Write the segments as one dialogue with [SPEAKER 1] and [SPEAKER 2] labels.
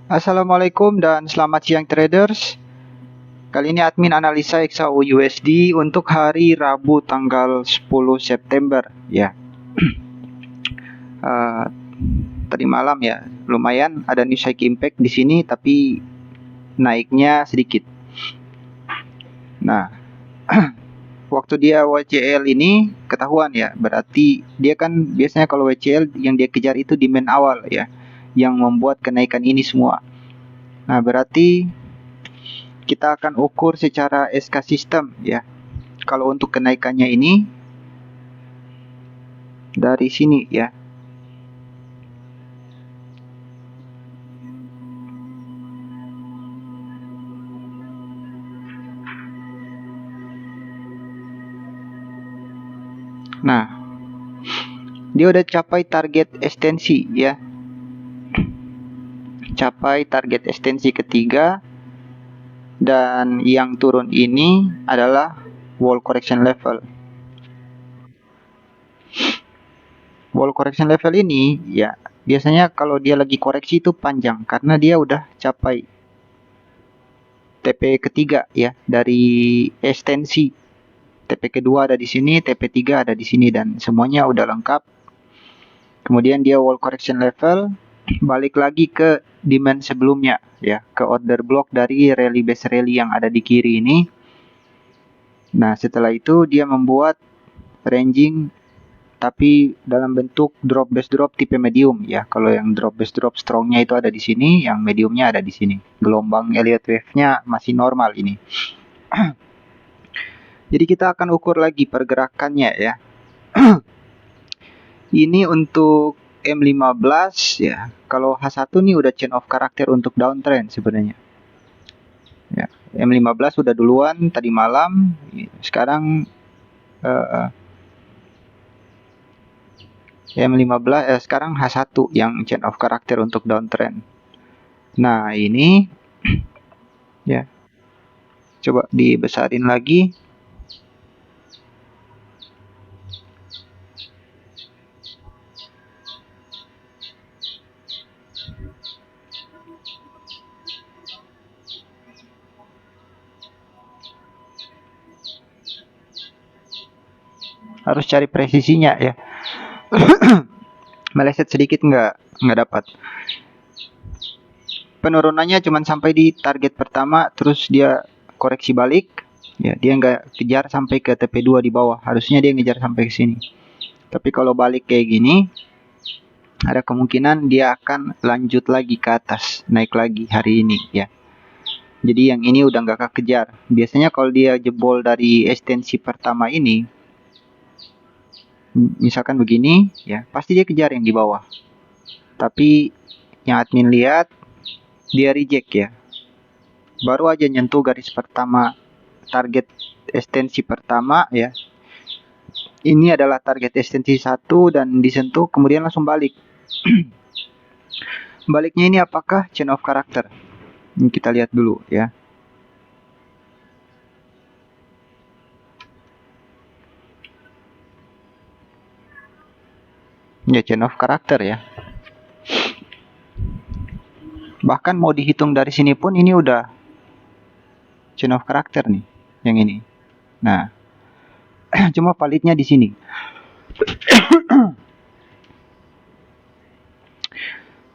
[SPEAKER 1] Assalamualaikum dan selamat siang traders. Kali ini admin analisa XAU USD untuk hari Rabu tanggal 10 September ya. Tadi malam ya, lumayan ada news high impact di sini tapi naiknya sedikit. Nah, waktu dia WCL ini ketahuan ya, berarti dia kan biasanya kalau WCL yang dia kejar itu demand awal ya, yang membuat kenaikan ini semua. Nah, berarti kita akan ukur secara SK system ya. Kalau untuk kenaikannya ini dari sini ya. Nah, dia udah capai target ekstensi ya. Capai target ekstensi ketiga. Dan yang turun ini adalah wall correction level. Wall correction level ini ya biasanya kalau dia lagi koreksi itu panjang karena dia udah capai TP ketiga ya dari ekstensi. TP kedua ada di sini, TP3 ada di sini dan semuanya udah lengkap. Kemudian dia wall correction level, balik lagi ke demand sebelumnya ya, ke order block dari rally base rally yang ada di kiri ini. Nah, setelah itu dia membuat ranging tapi dalam bentuk drop base drop tipe medium ya. Kalau yang drop base drop strongnya itu ada di sini, yang mediumnya ada di sini. Gelombang Elliott wave-nya masih normal ini. Jadi kita akan ukur lagi pergerakannya ya. Ini untuk M15 ya. Kalau H1 nih udah chain of character untuk downtrend sebenarnya. Ya, M15 udah duluan tadi malam. Sekarang M15 sekarang H1 yang chain of character untuk downtrend. Nah, ini ya. Coba dibesarin lagi. Harus cari presisinya ya. Meleset sedikit nggak dapat. Penurunannya cuma sampai di target pertama, terus dia koreksi balik. Ya, dia nggak kejar sampai ke TP2 di bawah. Harusnya dia ngejar sampai ke sini. Tapi kalau balik kayak gini, ada kemungkinan dia akan lanjut lagi ke atas, naik lagi hari ini ya. Jadi yang ini udah nggak kekejar. Biasanya kalau dia jebol dari ekstensi pertama ini, misalkan begini ya, pasti dia kejar yang di bawah. Tapi yang admin lihat dia reject ya. Baru aja nyentuh garis pertama target ekstensi pertama ya. Ini adalah target ekstensi 1 dan disentuh kemudian langsung balik. Baliknya ini apakah chain of character? Ini kita lihat dulu ya. Ya, chain of character ya. Bahkan mau dihitung dari sini pun ini udah chain of character nih, yang ini. Nah, cuma validnya di sini.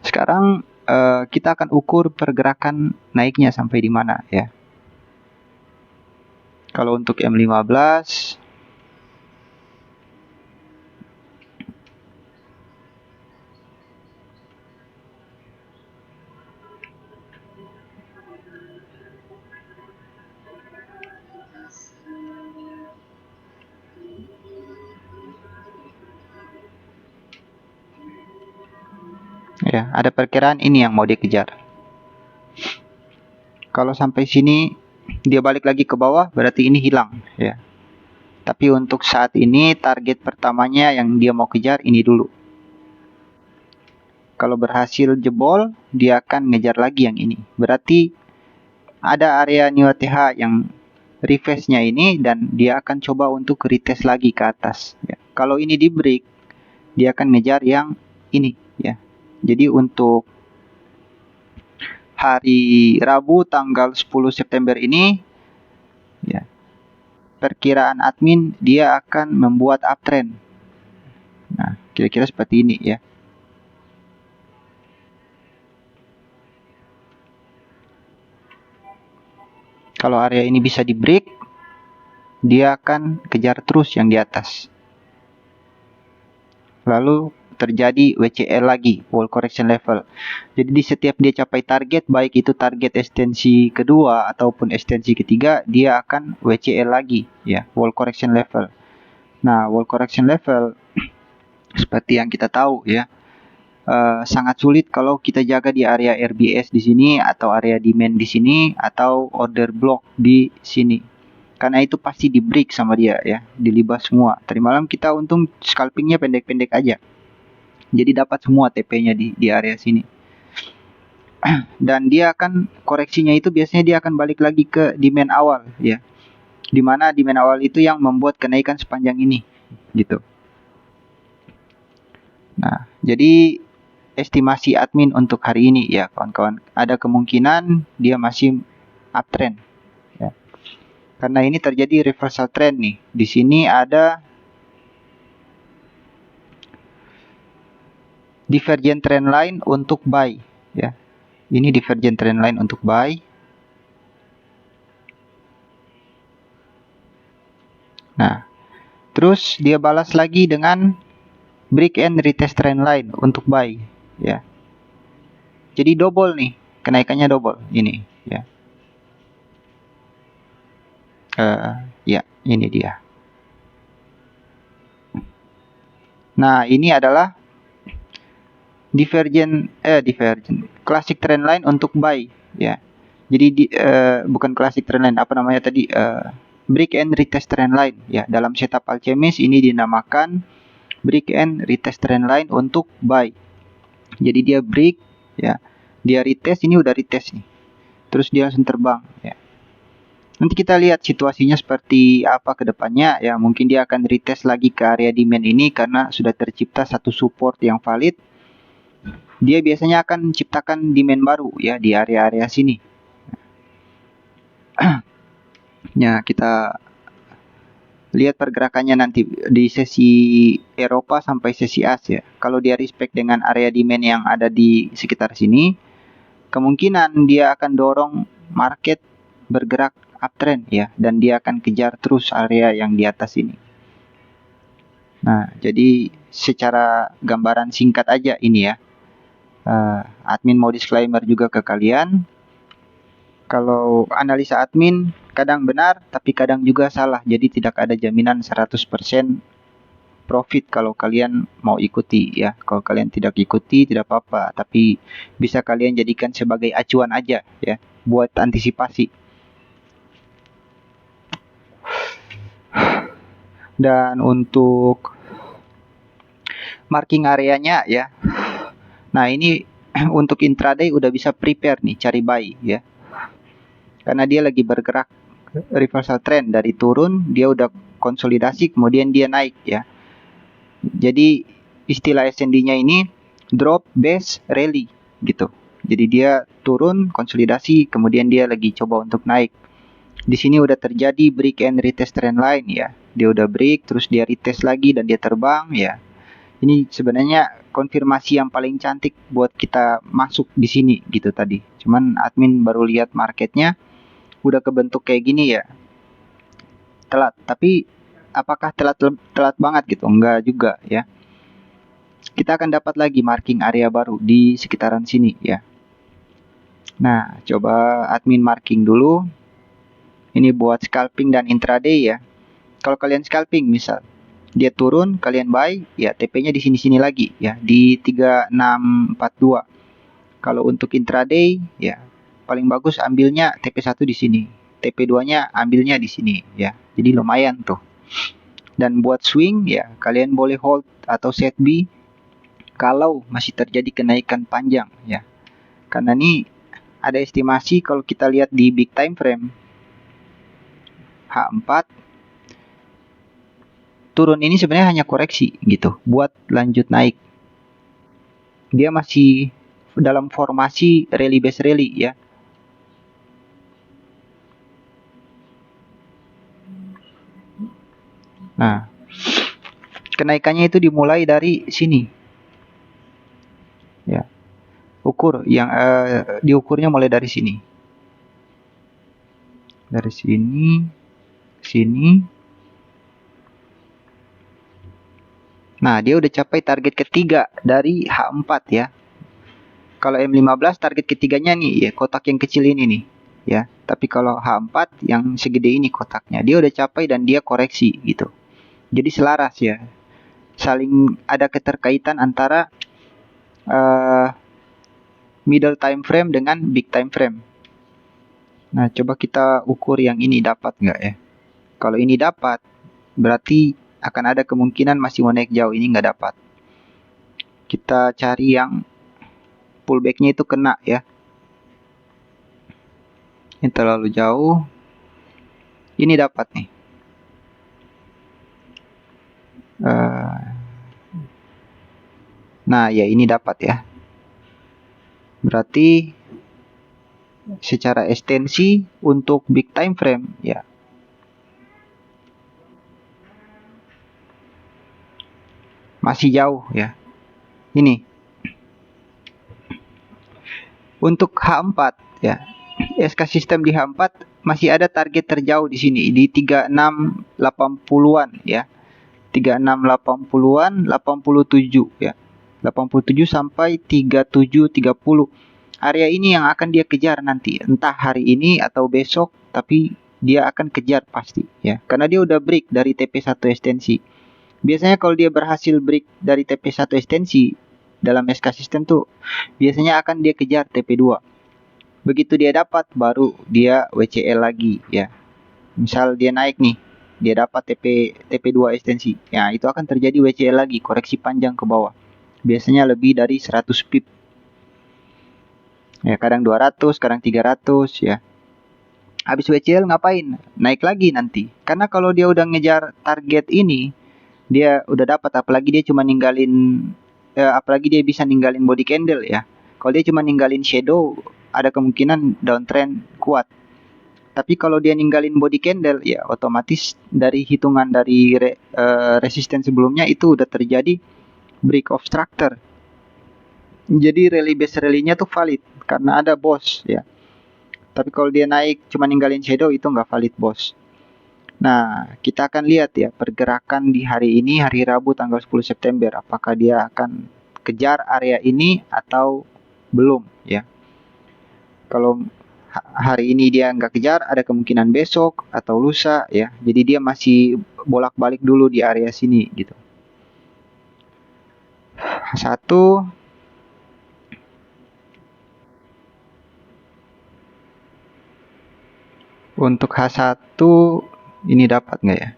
[SPEAKER 1] Sekarang kita akan ukur pergerakan naiknya sampai di mana ya. Kalau untuk M15 ya, ada perkiraan ini yang mau dikejar. Kalau sampai sini dia balik lagi ke bawah, berarti ini hilang ya. Tapi untuk saat ini target pertamanya yang dia mau kejar ini dulu. Kalau berhasil jebol, dia akan ngejar lagi yang ini. Berarti ada area new ATH yang reverse-nya ini dan dia akan coba untuk retest lagi ke atas ya. Kalau ini di break, dia akan ngejar yang ini ya. Jadi untuk hari Rabu tanggal 10 September ini, ya, perkiraan admin dia akan membuat uptrend. Nah, kira-kira seperti ini ya. Kalau area ini bisa di break, dia akan kejar terus yang di atas. Lalu terjadi WCL lagi, wall correction level. Jadi di setiap dia capai target, baik itu target ekstensi kedua ataupun ekstensi ketiga, dia akan WCL lagi, ya, wall correction level. Nah, wall correction level seperti yang kita tahu ya, sangat sulit kalau kita jaga di area RBS di sini atau area demand di sini atau order block di sini. Karena itu pasti di break sama dia ya, dilibas semua. Tadi malam kita untung scalpingnya pendek-pendek aja. Jadi dapat semua TP-nya di area sini. Dan dia akan koreksinya itu biasanya dia akan balik lagi ke demand awal ya. Dimana demand awal itu yang membuat kenaikan sepanjang ini gitu. Nah, jadi estimasi admin untuk hari ini ya kawan-kawan, ada kemungkinan dia masih uptrend ya. Karena ini terjadi reversal trend nih. Di sini ada divergent trend line untuk buy ya. Ini divergent trend line untuk buy. Nah, terus dia balas lagi dengan break and retest trend line untuk buy ya. Jadi double nih, kenaikannya double ini ya. Ya, ini dia. Nah, ini adalah divergent classic trend line untuk buy ya. Jadi bukan classic trend line, apa namanya tadi, break and retest trend line ya. Dalam setup alchemist ini dinamakan break and retest trend line untuk buy. Jadi dia break ya, dia retest, ini udah retest nih, terus dia langsung terbang ya. Nanti kita lihat situasinya seperti apa ke depannya ya. Mungkin dia akan retest lagi ke area demand ini karena sudah tercipta satu support yang valid. Dia biasanya akan menciptakan demand baru ya di area-area sini. Ya, kita lihat pergerakannya nanti di sesi Eropa sampai sesi Asia. Kalau dia respect dengan area demand yang ada di sekitar sini, kemungkinan dia akan dorong market bergerak uptrend ya, dan dia akan kejar terus area yang di atas ini. Nah, jadi secara gambaran singkat aja ini ya. Admin mau disclaimer juga ke kalian. Kalau analisa admin kadang benar tapi kadang juga salah. Jadi tidak ada jaminan 100% profit kalau kalian mau ikuti ya. Kalau kalian tidak ikuti tidak apa-apa, tapi bisa kalian jadikan sebagai acuan aja ya buat antisipasi. Dan untuk marking areanya ya. Nah, ini untuk intraday udah bisa prepare nih cari buy ya. Karena dia lagi bergerak reversal trend dari turun, dia udah konsolidasi kemudian dia naik ya. Jadi istilah SND-nya ini drop base rally gitu. Jadi dia turun konsolidasi kemudian dia lagi coba untuk naik. Di sini udah terjadi break and retest trend line ya. Dia udah break terus dia retest lagi dan dia terbang ya. Ini sebenarnya konfirmasi yang paling cantik buat kita masuk di sini gitu tadi. Cuman admin baru lihat marketnya udah kebentuk kayak gini ya. Telat, tapi apakah telat banget gitu? Enggak juga ya. Kita akan dapat lagi marking area baru di sekitaran sini ya. Nah, coba admin marking dulu. Ini buat scalping dan intraday ya. Kalau kalian scalping misal dia turun, kalian buy, ya TP-nya di sini-sini lagi ya, di 3642. Kalau untuk intraday ya paling bagus ambilnya TP1 di sini. TP2-nya ambilnya di sini ya. Jadi lumayan tuh. Dan buat swing ya kalian boleh hold atau set B kalau masih terjadi kenaikan panjang ya. Karena ini ada estimasi kalau kita lihat di big time frame H4 turun ini sebenarnya hanya koreksi gitu buat lanjut naik. Dia masih dalam formasi rally base rally ya. Nah, kenaikannya itu dimulai dari sini. Ya. Diukurnya mulai dari sini. Dari sini, sini. Nah, dia udah capai target ketiga dari H4 ya. Kalau M15 target ketiganya nih ya, kotak yang kecil ini nih ya. Tapi kalau H4 yang segede ini kotaknya, dia udah capai dan dia koreksi gitu. Jadi selaras ya. Saling ada keterkaitan antara middle time frame dengan big time frame. Nah, coba kita ukur yang ini dapat nggak ya. Kalau ini dapat, berarti akan ada kemungkinan masih mau naik jauh. Ini nggak dapat. Kita cari yang pullback-nya itu kena ya. Ini terlalu jauh. Ini dapat nih. Nah, ya ini dapat ya. Berarti secara ekstensi untuk big time frame ya. Masih jauh ya. Ini. Untuk H4 ya. SK sistem di H4 masih ada target terjauh di sini di 3680-an ya. 3680-an, 87 ya. 87 sampai 3730. Area ini yang akan dia kejar nanti, entah hari ini atau besok, tapi dia akan kejar pasti ya. Karena dia udah break dari TP1 ekstensi. Biasanya kalau dia berhasil break dari TP1 ekstensi dalam SK sistem tuh biasanya akan dia kejar TP2. Begitu dia dapat baru dia WCL lagi ya. Misal dia naik nih, dia dapat TP2 ekstensi. Ya, itu akan terjadi WCL lagi, koreksi panjang ke bawah. Biasanya lebih dari 100 pip. Ya, kadang 200, kadang 300 ya. Habis WCL ngapain? Naik lagi nanti. Karena kalau dia udah ngejar target ini, dia udah dapat, apalagi dia cuma ninggalin apalagi dia bisa ninggalin body candle ya. Kalau dia cuma ninggalin shadow, ada kemungkinan downtrend kuat. Tapi kalau dia ninggalin body candle ya otomatis dari hitungan dari resisten sebelumnya itu udah terjadi break of structure. Jadi rally base rally-nya tuh valid karena ada boss ya. Tapi kalau dia naik cuma ninggalin shadow itu nggak valid boss. Nah, kita akan lihat ya pergerakan di hari ini, hari Rabu tanggal 10 September. Apakah dia akan kejar area ini atau belum ya. Kalau hari ini dia nggak kejar, ada kemungkinan besok atau lusa ya. Jadi dia masih bolak-balik dulu di area sini gitu. Satu. Untuk H1 ini dapat nggak ya?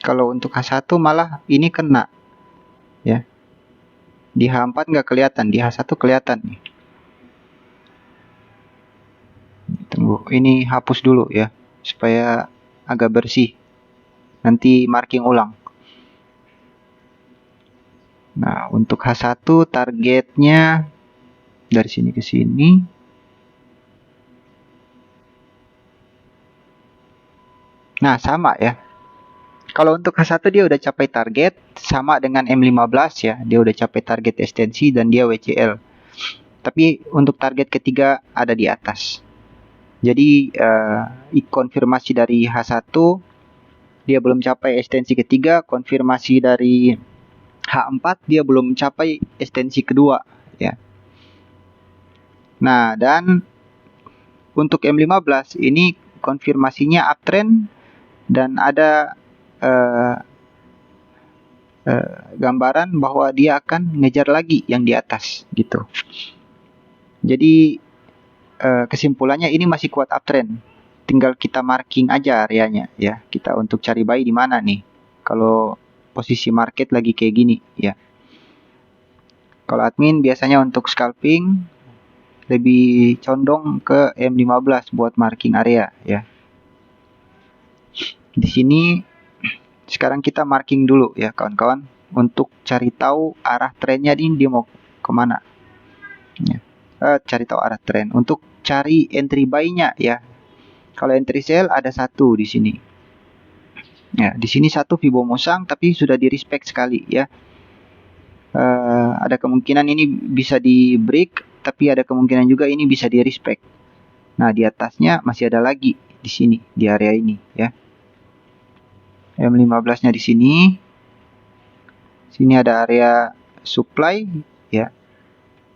[SPEAKER 1] Kalau untuk H1 malah ini kena ya. Di H4 nggak kelihatan, di H1 kelihatan nih. Tunggu, ini hapus dulu ya supaya agak bersih. Nanti marking ulang. Nah, untuk H1 targetnya dari sini ke sini. Nah, sama ya. Kalau untuk H1 dia udah capai target sama dengan M15 ya. Dia udah capai target ekstensi dan dia WCL. Tapi untuk target ketiga ada di atas. Jadi konfirmasi dari H1 dia belum capai ekstensi ketiga, konfirmasi dari H4 dia belum mencapai ekstensi kedua ya. Nah, dan untuk M15 ini konfirmasinya uptrend dan ada gambaran bahwa dia akan ngejar lagi yang di atas gitu. Jadi kesimpulannya ini masih kuat uptrend. Tinggal kita marking aja areanya ya. Kita untuk cari buy di mana nih. Kalau posisi market lagi kayak gini ya. Kalau admin biasanya untuk scalping lebih condong ke M15 buat marking area ya. Di sini sekarang kita marking dulu ya kawan-kawan untuk cari tahu arah trennya ini dia mau kemana ya. Cari tahu arah tren. Untuk cari entry buy-nya ya, kalau entry sell ada satu di sini ya, di sini satu Fibonacci tapi sudah di respect sekali ya. Ada kemungkinan ini bisa di break, tapi ada kemungkinan juga ini bisa di respect. Nah, di atasnya masih ada lagi di sini, di area ini ya. M15-nya di sini. Sini ada area supply ya.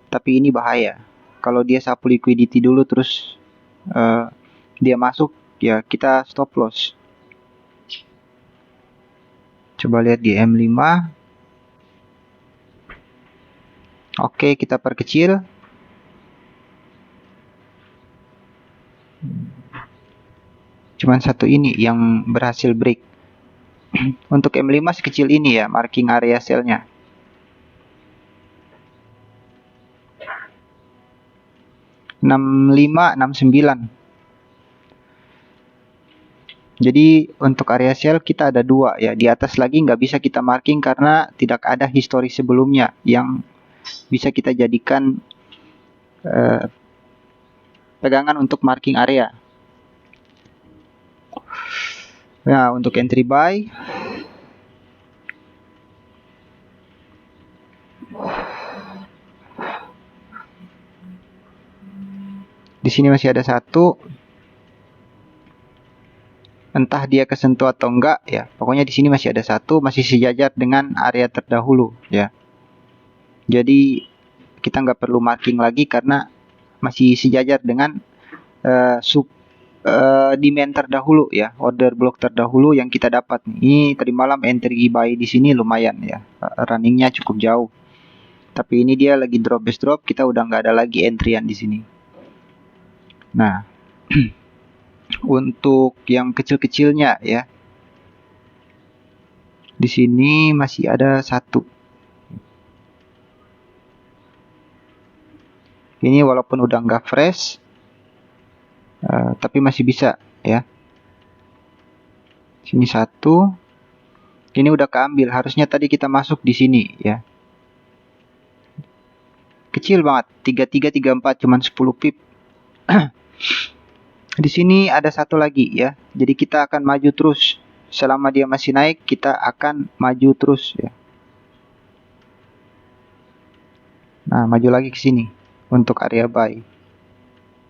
[SPEAKER 1] Tapi ini bahaya. Kalau dia sapu liquidity dulu terus dia masuk ya, kita stop loss. Coba lihat di M5. Oke, kita perkecil. Cuman satu ini yang berhasil break. Untuk M5 sekecil ini ya, marking area sell-nya. $65.69. Jadi untuk area sell kita ada dua ya. Di atas lagi nggak bisa kita marking karena tidak ada histori sebelumnya yang bisa kita jadikan pegangan untuk marking area. Nah, untuk entry buy di sini masih ada satu. Entah dia kesentuh atau enggak ya. Pokoknya di sini masih ada satu, masih sejajar dengan area terdahulu ya. Jadi kita nggak perlu marking lagi karena masih sejajar dengan demand terdahulu ya, order block terdahulu yang kita dapat. Ini tadi malam entry buy di sini lumayan ya, runningnya cukup jauh. Tapi ini dia lagi drop base drop, kita udah nggak ada lagi entryan di sini. Nah, untuk yang kecil-kecilnya ya, di sini masih ada satu. Ini walaupun udah nggak fresh, tapi masih bisa ya. Sini satu. Ini udah keambil. Harusnya tadi kita masuk di sini ya. Kecil banget. 3334 cuman 10 pip. Di sini ada satu lagi ya. Jadi kita akan maju terus. Selama dia masih naik, kita akan maju terus ya. Nah, maju lagi ke sini untuk area buy.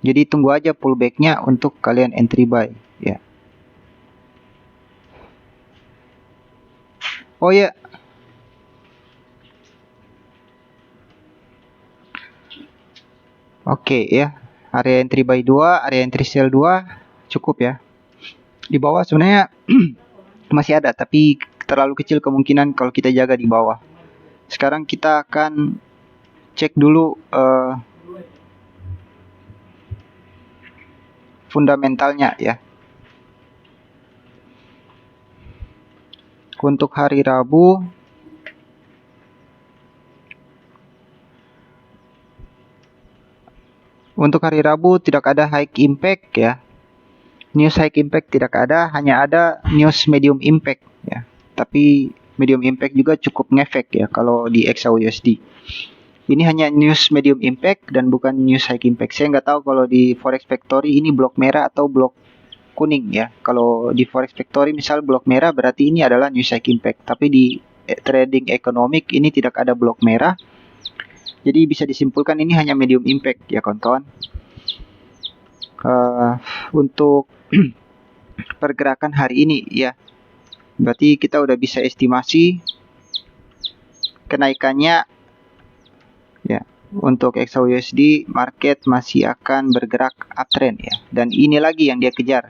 [SPEAKER 1] Jadi tunggu aja pullback-nya untuk kalian entry buy ya. Oh ya. Oke ya. Area entry buy 2, area entry sell 2 cukup ya. Di bawah sebenarnya masih ada, tapi terlalu kecil kemungkinan kalau kita jaga di bawah. Sekarang kita akan cek dulu fundamentalnya ya. Untuk hari Rabu tidak ada high impact ya. News high impact tidak ada, hanya ada news medium impact ya. Tapi medium impact juga cukup ngefek ya kalau di XAUUSD. Ini hanya news medium impact dan bukan news high impact. Saya nggak tahu kalau di Forex Factory ini blok merah atau blok kuning ya. Kalau di Forex Factory misal blok merah berarti ini adalah news high impact. Tapi di trading ekonomik ini tidak ada blok merah. Jadi bisa disimpulkan ini hanya medium impact ya kawan-kawan. Untuk pergerakan hari ini ya. Berarti kita udah bisa estimasi kenaikannya ya. Untuk XAUUSD market masih akan bergerak uptrend ya. Dan ini lagi yang dia kejar.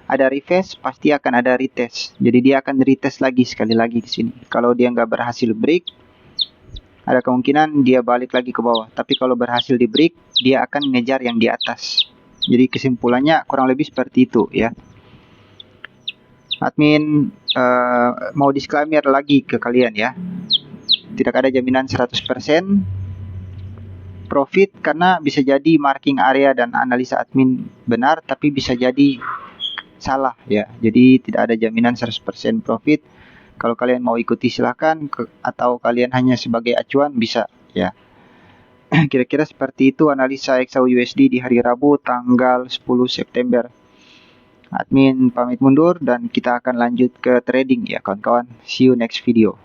[SPEAKER 1] Ada reverse, pasti akan ada retest. Jadi dia akan retest lagi sekali lagi di sini. Kalau dia nggak berhasil break, ada kemungkinan dia balik lagi ke bawah. Tapi kalau berhasil di break, dia akan ngejar yang di atas. Jadi kesimpulannya kurang lebih seperti itu ya. Admin mau disclaimer lagi ke kalian ya. Tidak ada jaminan 100% profit karena bisa jadi marking area dan analisa admin benar tapi bisa jadi salah ya. Jadi tidak ada jaminan 100% profit. Kalau kalian mau ikuti silakan, atau kalian hanya sebagai acuan bisa ya. Kira-kira seperti itu analisa XAUUSD di hari Rabu tanggal 10 September. Admin pamit mundur dan kita akan lanjut ke trading ya kawan-kawan. See you next video.